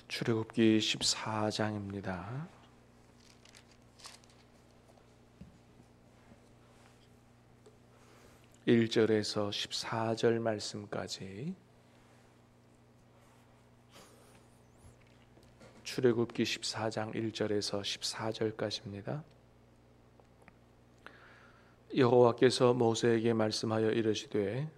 출애굽기 14장입니다. 1절에서 14절 말씀까지 출애굽기 14장 1절에서 14절까지입니다. 여호와께서 모세에게 말씀하여 이르시되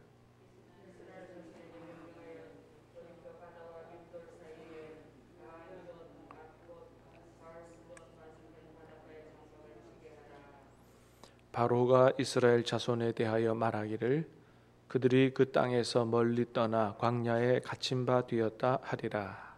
바로가 이스라엘 자손에 대하여 말하기를 그들이 그 땅에서 멀리 떠나 광야에 갇힌 바 되었다 하리라.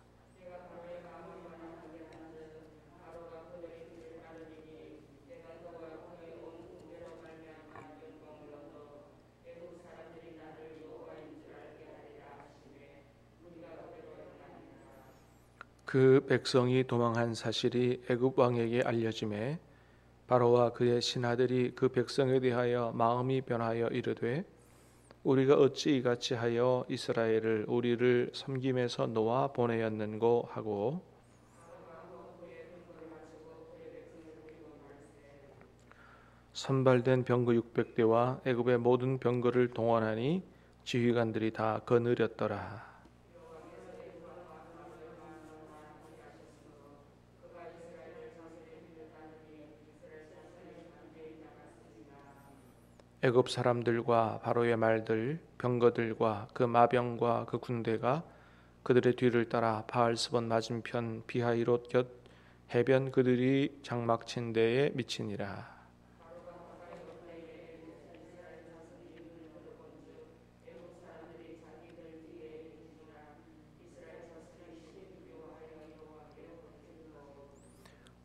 그 백성이 도망한 사실이 애굽 왕에게 알려지매 바로와 그의 신하들이 그 백성에 대하여 마음이 변하여 이르되 우리가 어찌 이같이 하여 이스라엘을 우리를 섬김에서 놓아 보내었는고 하고 선발된 병거 600대와 애굽의 모든 병거를 동원하니 지휘관들이 다 거느렸더라. 애굽 사람들과 바로의 말들, 병거들과 그 마병과 그 군대가 그들의 뒤를 따라 바알스본 맞은편 비하이롯 곁 해변 그들이 장막 친 데에 미치니라.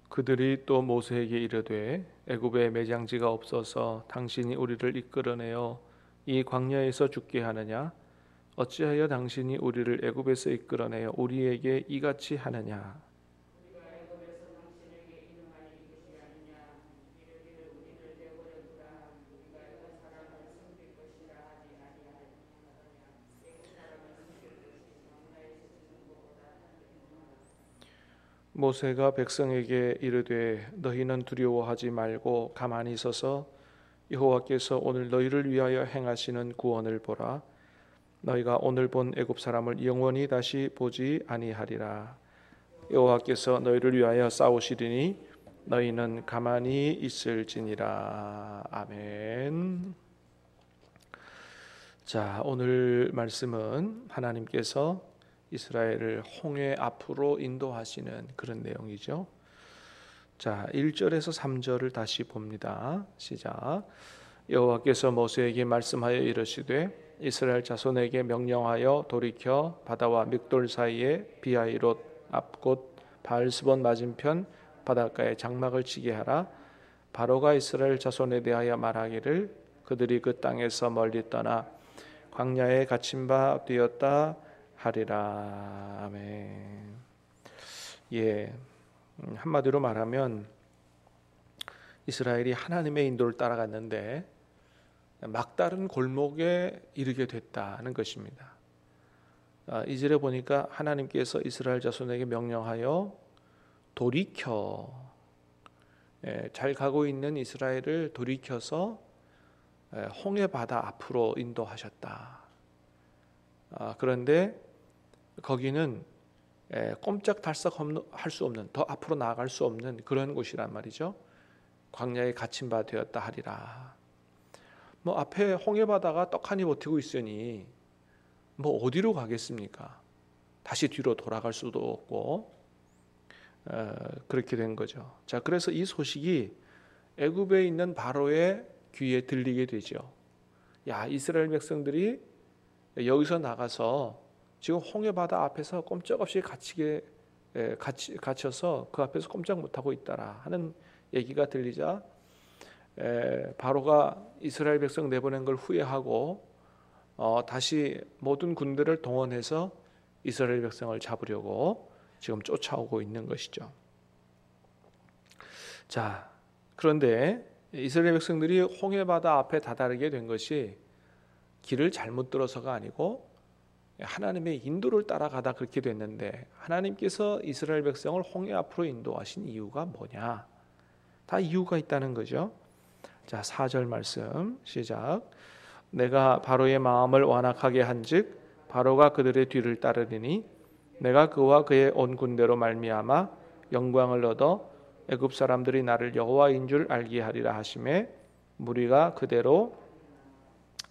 그들이 또 모세에게 이르되 애굽에 매장지가 없어서 당신이 우리를 이끌어내어 이 광야에서 죽게 하느냐? 어찌하여 당신이 우리를 애굽에서 이끌어내어 우리에게 이같이 하느냐? 모세가 백성에게 이르되 너희는 두려워하지 말고 가만히 서서 여호와께서 오늘 너희를 위하여 행하시는 구원을 보라. 너희가 오늘 본 애굽 사람을 영원히 다시 보지 아니하리라. 여호와께서 너희를 위하여 싸우시리니 너희는 가만히 있을지니라. 아멘. 자, 오늘 말씀은 하나님께서 이스라엘을 홍해 앞으로 인도하시는 그런 내용이죠. 자, 1절에서 3절을 다시 봅니다. 시작. 여호와께서 모세에게 말씀하여 이르시되 이스라엘 자손에게 명령하여 돌이켜 바다와 믹돌 사이에 비하이롯 앞곳 바알스본 맞은편 바닷가에 장막을 치게 하라. 바로가 이스라엘 자손에 대하여 말하기를 그들이 그 땅에서 멀리 떠나 광야에 갇힌 바 되었다 하리라. 아멘. 예, 한마디로 말하면 이스라엘이 하나님의 인도를 따라갔는데 막다른 골목에 이르게 됐다는 것입니다. 2절에 보니까 하나님께서 이스라엘 자손에게 명령하여 돌이켜, 잘 가고 있는 이스라엘을 돌이켜서 홍해 바다 앞으로 인도하셨다. 그런데 거기는 꼼짝달싹 할 수 없는, 더 앞으로 나아갈 수 없는 그런 곳이란 말이죠. 광야에 갇힌 바 되었다 하리라. 뭐 앞에 홍해바다가 떡하니 버티고 있으니 뭐 어디로 가겠습니까? 다시 뒤로 돌아갈 수도 없고 그렇게 된 거죠. 자, 그래서 이 소식이 애굽에 있는 바로의 귀에 들리게 되죠. 야, 이스라엘 백성들이 여기서 나가서 지금 홍해바다 앞에서 꼼짝없이 갇혀서 그 앞에서 꼼짝 못하고 있다라 하는 얘기가 들리자 바로가 이스라엘 백성 내보낸 걸 후회하고 다시 모든 군대를 동원해서 이스라엘 백성을 잡으려고 지금 쫓아오고 있는 것이죠. 자, 그런데 이스라엘 백성들이 홍해바다 앞에 다다르게 된 것이 길을 잘못 들어서가 아니고 하나님의 인도를 따라가다 그렇게 됐는데 하나님께서 이스라엘 백성을 홍해 앞으로 인도하신 이유가 뭐냐? 다 이유가 있다는 거죠. 자, 4절 말씀 시작. 내가 바로의 마음을 완악하게 한즉 바로가 그들의 뒤를 따르리니 내가 그와 그의 온 군대로 말미암아 영광을 얻어 애굽 사람들이 나를 여호와인 줄 알게 하리라 하시매 무리가 그대로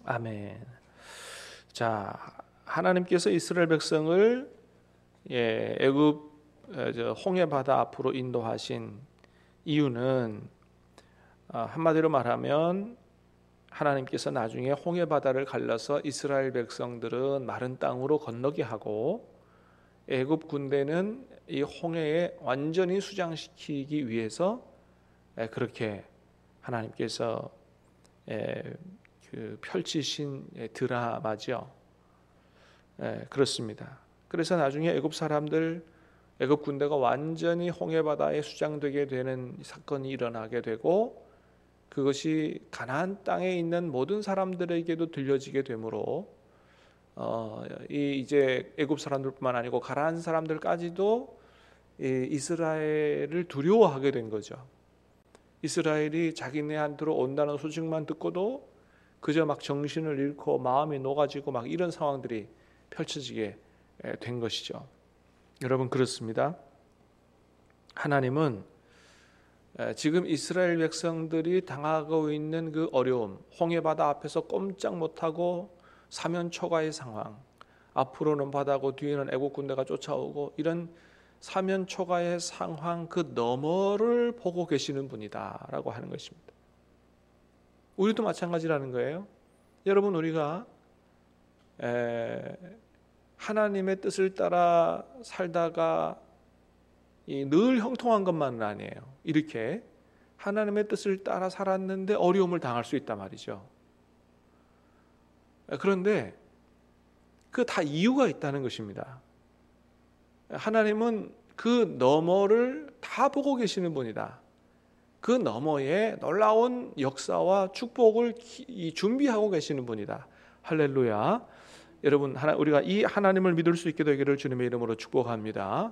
아멘. 자, 하나님께서 이스라엘 백성을 애굽 홍해 바다 앞으로 인도하신 이유는 한마디로 말하면 하나님께서 나중에 홍해 바다를 갈라서 이스라엘 백성들은 마른 땅으로 건너게 하고 애굽 군대는 이 홍해에 완전히 수장시키기 위해서 그렇게 하나님께서 펼치신 드라마죠. 그렇습니다. 그래서 나중에 애굽 사람들, 애굽 군대가 완전히 홍해 바다에 수장되게 되는 사건이 일어나게 되고 그것이 가나안 땅에 있는 모든 사람들에게도 들려지게 되므로 이제 애굽 사람들뿐만 아니고 가나안 사람들까지도 이스라엘을 두려워하게 된 거죠. 이스라엘이 자기네한테로 온다는 소식만 듣고도 그저 막 정신을 잃고 마음이 녹아지고 막 이런 상황들이 펼쳐지게 된 것이죠. 여러분 그렇습니다. 하나님은 지금 이스라엘 백성들이 당하고 있는 그 어려움, 홍해 바다 앞에서 꼼짝 못하고 사면초가의 상황, 앞으로는 바다고 뒤에는 애국 군대가 쫓아오고 이런 사면초가의 상황 그 너머를 보고 계시는 분이다라고 하는 것입니다. 우리도 마찬가지라는 거예요. 여러분 우리가 하나님의 뜻을 따라 살다가 늘 형통한 것만은 아니에요. 이렇게 하나님의 뜻을 따라 살았는데 어려움을 당할 수 있단 말이죠. 그런데 그 다 이유가 있다는 것입니다. 하나님은 그 너머를 다 보고 계시는 분이다. 그 너머에 놀라운 역사와 축복을 준비하고 계시는 분이다. 할렐루야. 여러분 우리가 이 하나님을 믿을 수 있게 되기를 주님의 이름으로 축복합니다.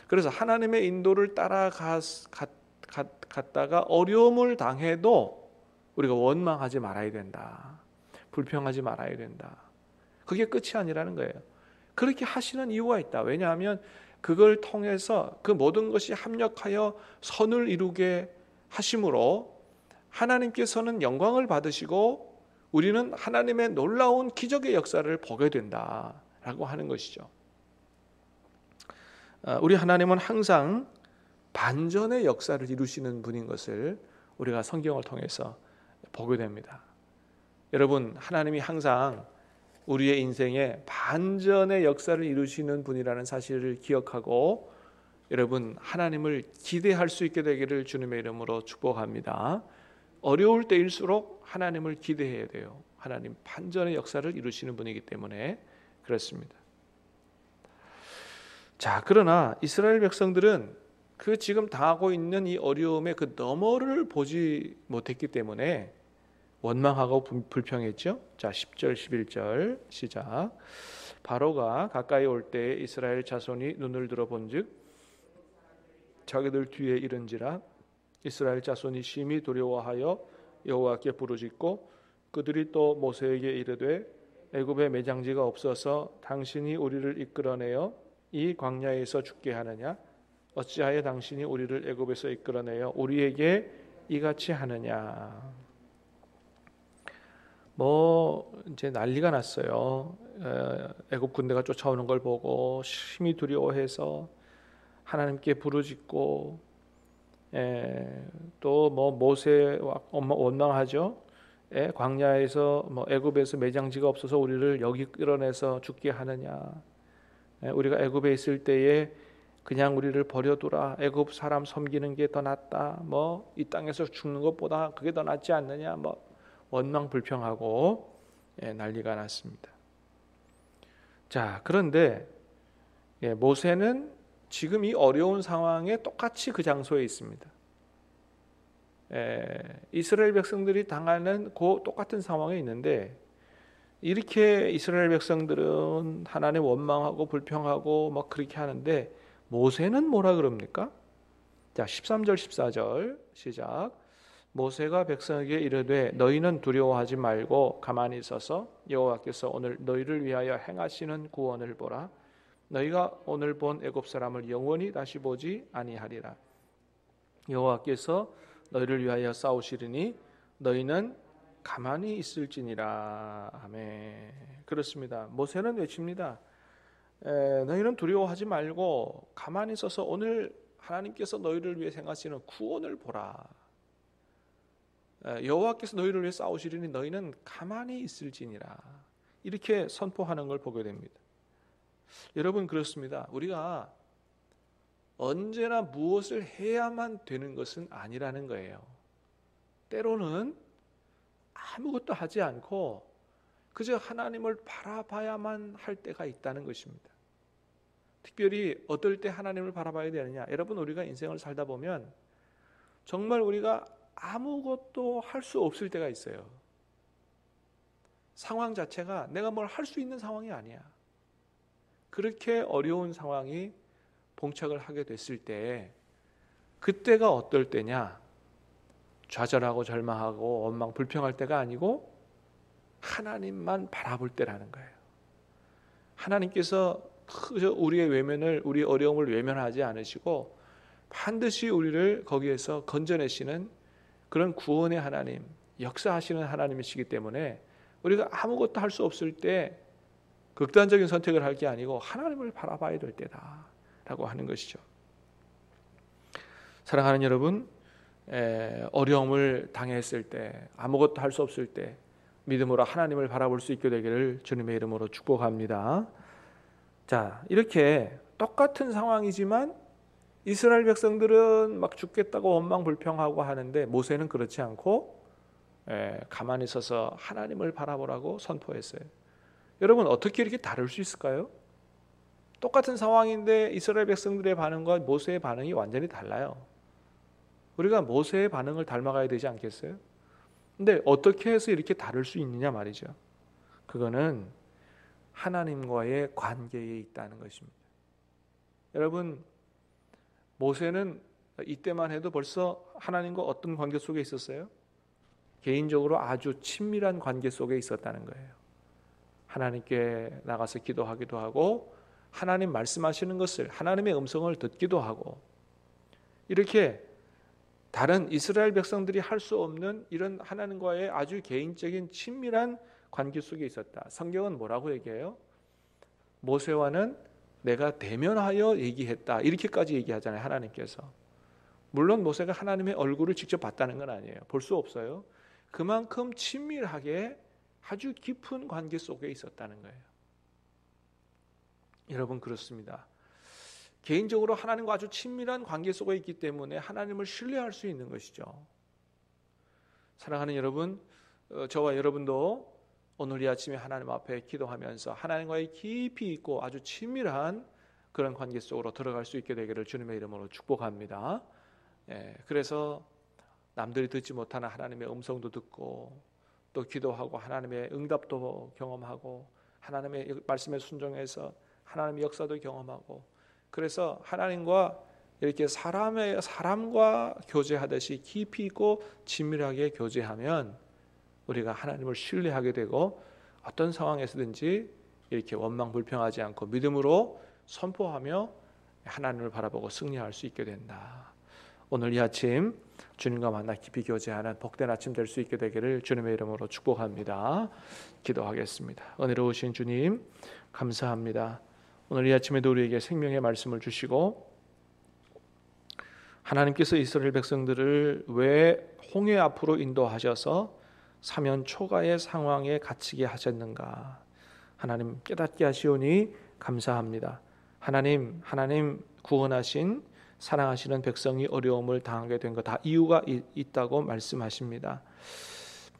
그래서 하나님의 인도를 따라갔다가 어려움을 당해도 우리가 원망하지 말아야 된다. 불평하지 말아야 된다. 그게 끝이 아니라는 거예요. 그렇게 하시는 이유가 있다. 왜냐하면 그걸 통해서 그 모든 것이 합력하여 선을 이루게 하심으로 하나님께서는 영광을 받으시고 우리는 하나님의 놀라운 기적의 역사를 보게 된다라고 하는 것이죠. 우리 하나님은 항상 반전의 역사를 이루시는 분인 것을 우리가 성경을 통해서 보게 됩니다. 여러분 하나님이 항상 우리의 인생에 반전의 역사를 이루시는 분이라는 사실을 기억하고 여러분 하나님을 기대할 수 있게 되기를 주님의 이름으로 축복합니다. 어려울 때일수록 하나님을 기대해야 돼요. 하나님 반전의 역사를 이루시는 분이기 때문에 그렇습니다. 자, 그러나 이스라엘 백성들은 그 지금 당하고 있는 이 어려움의 그 너머를 보지 못했기 때문에 원망하고 불평했죠. 자, 10절 11절 시작. 바로가 가까이 올 때 이스라엘 자손이 눈을 들어본즉 자기들 뒤에 이른지라 이스라엘 자손이 심히 두려워하여 여호와께 부르짖고 그들이 또 모세에게 이르되 애굽에 매장지가 없어서 당신이 우리를 이끌어내어 이 광야에서 죽게 하느냐 어찌하여 당신이 우리를 애굽에서 이끌어내어 우리에게 이같이 하느냐. 이제 난리가 났어요. 애굽 군대가 쫓아오는 걸 보고 심히 두려워해서 하나님께 부르짖고 또 모세와 원망하죠. 광야에서 애굽에서 매장지가 없어서 우리를 여기 끌어내서 죽게 하느냐. 우리가 애굽에 있을 때에 그냥 우리를 버려두라. 애굽 사람 섬기는 게 더 낫다. 이 땅에서 죽는 것보다 그게 더 낫지 않느냐. 원망 불평하고 난리가 났습니다. 자, 그런데 모세는 지금 이 어려운 상황에 똑같이 그 장소에 있습니다. 이스라엘 백성들이 당하는 그 똑같은 상황에 있는데 이렇게 이스라엘 백성들은 하나님 원망하고 불평하고 막 그렇게 하는데 모세는 뭐라 그럽니까? 자, 13절 14절 시작. 모세가 백성에게 이르되 너희는 두려워하지 말고 가만히 있어서 여호와께서 오늘 너희를 위하여 행하시는 구원을 보라. 너희가 오늘 본 애굽 사람을 영원히 다시 보지 아니하리라. 여호와께서 너희를 위하여 싸우시리니 너희는 가만히 있을지니라. 아멘. 그렇습니다. 모세는 외칩니다. 너희는 두려워하지 말고 가만히 있어서 오늘 하나님께서 너희를 위해 행하시는 구원을 보라. 여호와께서 너희를 위해 싸우시리니 너희는 가만히 있을지니라. 이렇게 선포하는 걸 보게 됩니다. 여러분, 그렇습니다. 우리가 언제나 무엇을 해야만 되는 것은 아니라는 거예요. 때로는 아무것도 하지 않고 그저 하나님을 바라봐야만 할 때가 있다는 것입니다. 특별히 어떨 때 하나님을 바라봐야 되느냐? 여러분, 우리가 인생을 살다 보면 정말 우리가 아무것도 할 수 없을 때가 있어요. 상황 자체가 내가 뭘 할 수 있는 상황이 아니야. 그렇게 어려운 상황이 봉착을 하게 됐을 때 그때가 어떨 때냐? 좌절하고 절망하고 원망 불평할 때가 아니고 하나님만 바라볼 때라는 거예요. 하나님께서 우리의 외면을, 우리 어려움을 외면하지 않으시고 반드시 우리를 거기에서 건져내시는 그런 구원의 하나님, 역사하시는 하나님이시기 때문에 우리가 아무것도 할 수 없을 때 극단적인 선택을 할 게 아니고 하나님을 바라봐야 될 때다라고 하는 것이죠. 사랑하는 여러분, 어려움을 당했을 때, 아무것도 할 수 없을 때 믿음으로 하나님을 바라볼 수 있게 되기를 주님의 이름으로 축복합니다. 자, 이렇게 똑같은 상황이지만 이스라엘 백성들은 막 죽겠다고 원망 불평하고 하는데 모세는 그렇지 않고 가만히 서서 하나님을 바라보라고 선포했어요. 여러분, 어떻게 이렇게 다를 수 있을까요? 똑같은 상황인데 이스라엘 백성들의 반응과 모세의 반응이 완전히 달라요. 우리가 모세의 반응을 닮아가야 되지 않겠어요? 근데 어떻게 해서 이렇게 다를 수 있느냐 말이죠. 그거는 하나님과의 관계에 있다는 것입니다. 여러분, 모세는 이때만 해도 벌써 하나님과 어떤 관계 속에 있었어요? 개인적으로 아주 친밀한 관계 속에 있었다는 거예요. 하나님께 나가서 기도하기도 하고 하나님 말씀하시는 것을, 하나님의 음성을 듣기도 하고, 이렇게 다른 이스라엘 백성들이 할 수 없는 이런 하나님과의 아주 개인적인 친밀한 관계 속에 있었다. 성경은 뭐라고 얘기해요? 모세와는 내가 대면하여 얘기했다. 이렇게까지 얘기하잖아요, 하나님께서. 물론 모세가 하나님의 얼굴을 직접 봤다는 건 아니에요. 볼 수 없어요. 그만큼 친밀하게 아주 깊은 관계 속에 있었다는 거예요. 여러분, 그렇습니다. 개인적으로 하나님과 아주 친밀한 관계 속에 있기 때문에 하나님을 신뢰할 수 있는 것이죠. 사랑하는 여러분, 저와 여러분도 오늘 이 아침에 하나님 앞에 기도하면서 하나님과의 깊이 있고 아주 친밀한 그런 관계 속으로 들어갈 수 있게 되기를 주님의 이름으로 축복합니다. 그래서 남들이 듣지 못하는 하나님의 음성도 듣고 또 기도하고 하나님의 응답도 경험하고 하나님의 말씀에 순종해서 하나님의 역사도 경험하고, 그래서 하나님과 이렇게 사람과 교제하듯이 깊이 있고 친밀하게 교제하면 우리가 하나님을 신뢰하게 되고 어떤 상황에서든지 이렇게 원망 불평하지 않고 믿음으로 선포하며 하나님을 바라보고 승리할 수 있게 된다. 오늘 이 아침 주님과 만나 깊이 교제하는 복된 아침 될 수 있게 되기를 주님의 이름으로 축복합니다. 기도하겠습니다. 은혜로우신 주님, 감사합니다. 오늘 이 아침에도 우리에게 생명의 말씀을 주시고 하나님께서 이스라엘 백성들을 왜 홍해 앞으로 인도하셔서 사면 초가의 상황에 갇히게 하셨는가, 하나님 깨닫게 하시오니 감사합니다. 하나님 구원하신 사랑하시는 백성이 어려움을 당하게 된 것 다 이유가 있다고 말씀하십니다.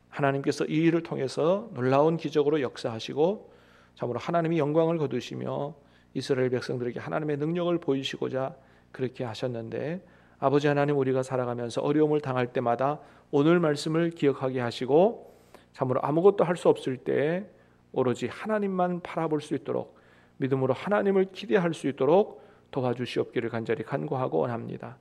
하나님께서 이 일을 통해서 놀라운 기적으로 역사하시고 참으로 하나님이 영광을 거두시며 이스라엘 백성들에게 하나님의 능력을 보이시고자 그렇게 하셨는데, 아버지 하나님, 우리가 살아가면서 어려움을 당할 때마다 오늘 말씀을 기억하게 하시고 참으로 아무것도 할 수 없을 때 오로지 하나님만 바라볼 수 있도록 믿음으로 하나님을 기대할 수 있도록 도와주시옵기를 간절히 간구하고 원합니다.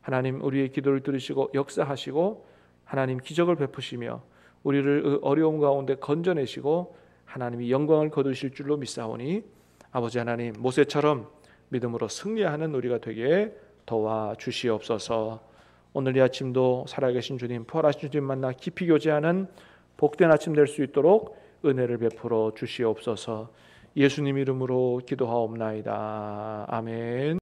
하나님 우리의 기도를 들으시고 역사하시고 하나님 기적을 베푸시며 우리를 어려움 가운데 건져내시고 하나님이 영광을 거두실 줄로 믿사오니 아버지 하나님 모세처럼 믿음으로 승리하는 우리가 되게 도와주시옵소서. 오늘 이 아침도 살아계신 주님 부활하신 주님 만나 깊이 교제하는 복된 아침 될 수 있도록 은혜를 베풀어 주시옵소서. 예수님 이름으로 기도하옵나이다. 아멘.